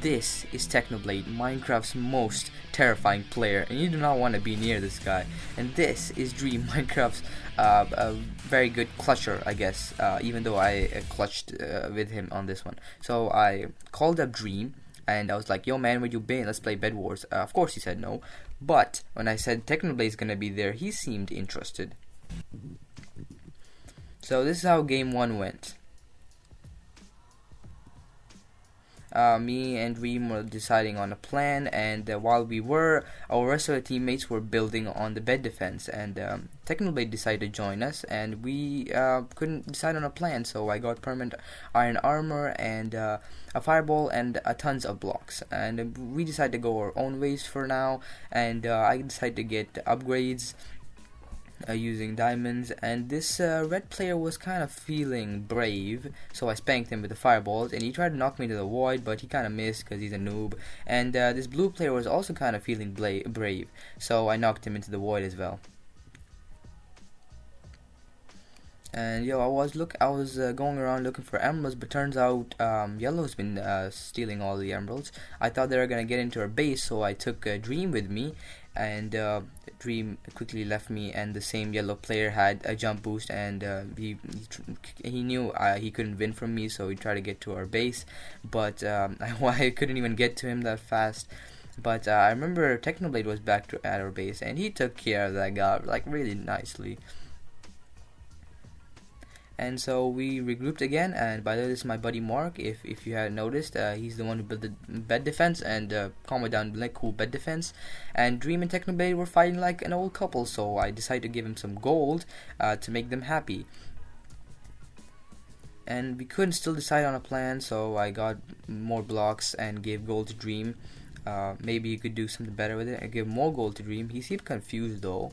This is Technoblade, Minecraft's most terrifying player, and you do not want to be near this guy. And this is Dream, Minecraft's a very good clutcher, I guess, even though I clutched with him on this one. So I called up Dream, and I was like, yo man, where you been? Let's play Bedwars. Of course he said no, but when I said Technoblade is gonna be there, he seemed interested. So this is how game 1 went. Me and Dream were deciding on a plan, and while we were, our rest of the teammates were building on the bed defense, and Technoblade decided to join us, and we couldn't decide on a plan, so I got permanent iron armor and a fireball and tons of blocks, and we decided to go our own ways for now, and I decided to get upgrades using diamonds, and this red player was kind of feeling brave, so I spanked him with the fireballs, and he tried to knock me to the void, but he kind of missed because he's a noob. And this blue player was also kind of feeling brave, so I knocked him into the void as well. And yo, I was going around looking for emeralds, but turns out Yellow's been stealing all the emeralds. I thought they were gonna get into our base, so I took Dream with me, and Dream quickly left me, and the same yellow player had a jump boost, and he knew he couldn't win from me, so he tried to get to our base, but I couldn't even get to him that fast. But I remember Technoblade was back at our base, and he took care of that guy like really nicely. And so we regrouped again, and by the way, this is my buddy Mark. If you had noticed, he's the one who built the bed defense, and comment down like cool bed defense. And Dream and Technoblade were fighting like an old couple, so I decided to give him some gold to make them happy. And we couldn't still decide on a plan, so I got more blocks and gave gold to Dream. Maybe you could do something better with it. I gave more gold to Dream. He seemed confused though,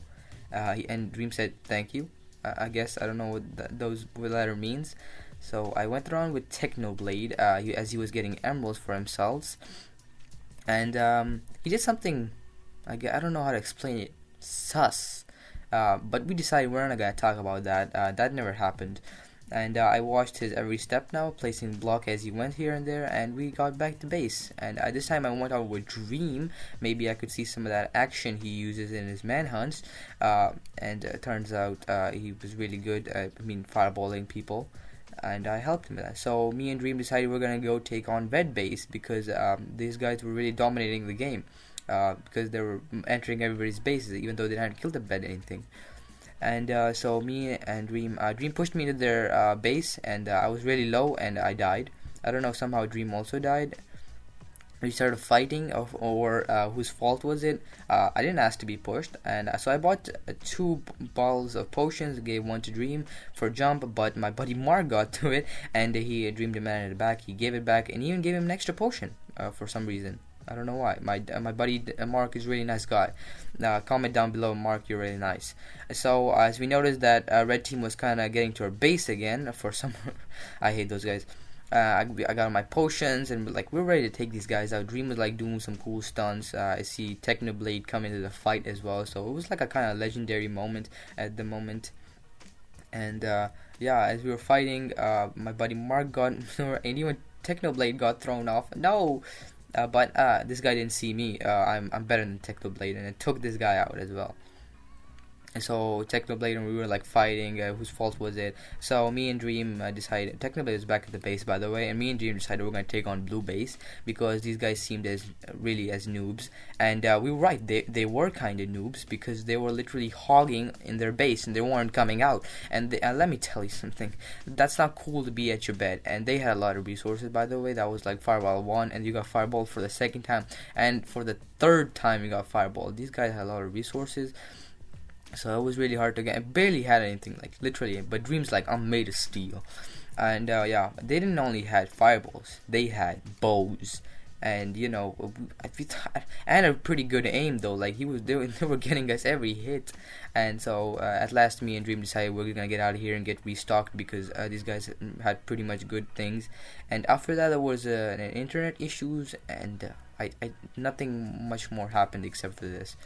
and Dream said thank you. I guess I don't know what those letter means. So I went around with Technoblade as he was getting emeralds for himself, and he did something. I don't know how to explain it. Sus. But we decided we're not gonna talk about that. That never happened. And I watched his every step now, placing block as he went here and there, and we got back to base. And this time I went out with Dream. Maybe I could see some of that action he uses in his manhunts. And turns out he was really good at fireballing people, and I helped him with that. So me and Dream decided we're gonna go take on Red Base, because these guys were really dominating the game, because they were entering everybody's bases even though they hadn't killed the bed anything. And so me and Dream pushed me into their base, and I was really low and I died. I don't know, somehow Dream also died. We started fighting, or whose fault was it? I didn't ask to be pushed, and so I bought 2 bottles of potions, gave one to Dream for jump, but my buddy Mark got to it, and Dream demanded it back. He gave it back, and even gave him an extra potion for some reason. I don't know why. My buddy Mark is a really nice guy. Comment down below, Mark, you're really nice. So as we noticed that red team was kind of getting to our base again for some I hate those guys. I got my potions, and like we're ready to take these guys out. Dream was like doing some cool stunts. I see Technoblade come into the fight as well, so it was like a kind of legendary moment at the moment. And yeah, as we were fighting, my buddy Mark got and even Technoblade got thrown off. No. But this guy didn't see me. I'm better than Technoblade, and it took this guy out as well. And so Technoblade and we were like fighting. Whose fault was it? So me and Dream decided. Technoblade is back at the base, by the way, and me and Dream decided we're gonna take on Blue Base, because these guys seemed as noobs, and we were right. They were kind of noobs, because they were literally hogging in their base and they weren't coming out. And let me tell you something. That's not cool to be at your bed. And they had a lot of resources, by the way. That was like Fireball 1, and you got Fireball for the second time, and for the third time you got Fireball. These guys had a lot of resources. So it was really hard to get. I barely had anything, like literally. But Dream's like, I'm made of steel. And yeah, they didn't only had fireballs, they had bows. And you know, and a pretty good aim though. Like they were getting us every hit. And so at last, me and Dream decided we're gonna get out of here and get restocked, because these guys had pretty much good things. And after that, there was an internet issues, and nothing much more happened except for this.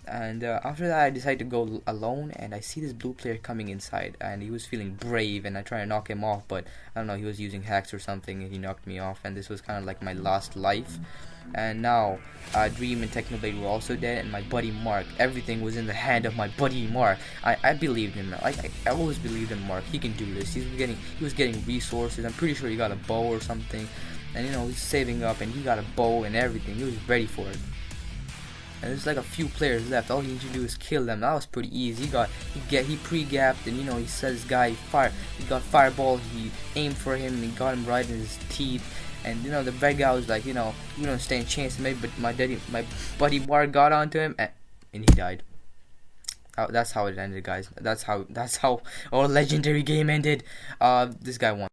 And after that, I decided to go alone, and I see this blue player coming inside, and he was feeling brave, and I tried to knock him off, but I don't know, he was using hacks or something, and he knocked me off, and this was kind of like my last life. And now, Dream and Technoblade were also dead, and my buddy Mark, everything was in the hand of my buddy Mark. I believed in him. I always believed in Mark. He can do this. He was getting resources. I'm pretty sure he got a bow or something, and you know, he's saving up, and he got a bow and everything. He was ready for it. And there's like a few players left. All you need to do is kill them. That was pretty easy. He pre-gapped, and you know, he said this guy he got fireball. He aimed for him and he got him right in his teeth. And you know, the bad guy was like, you know, you don't stand a chance to me. But my buddy Mark got onto him, and he died. That's how it ended, guys. That's how our legendary game ended. This guy won.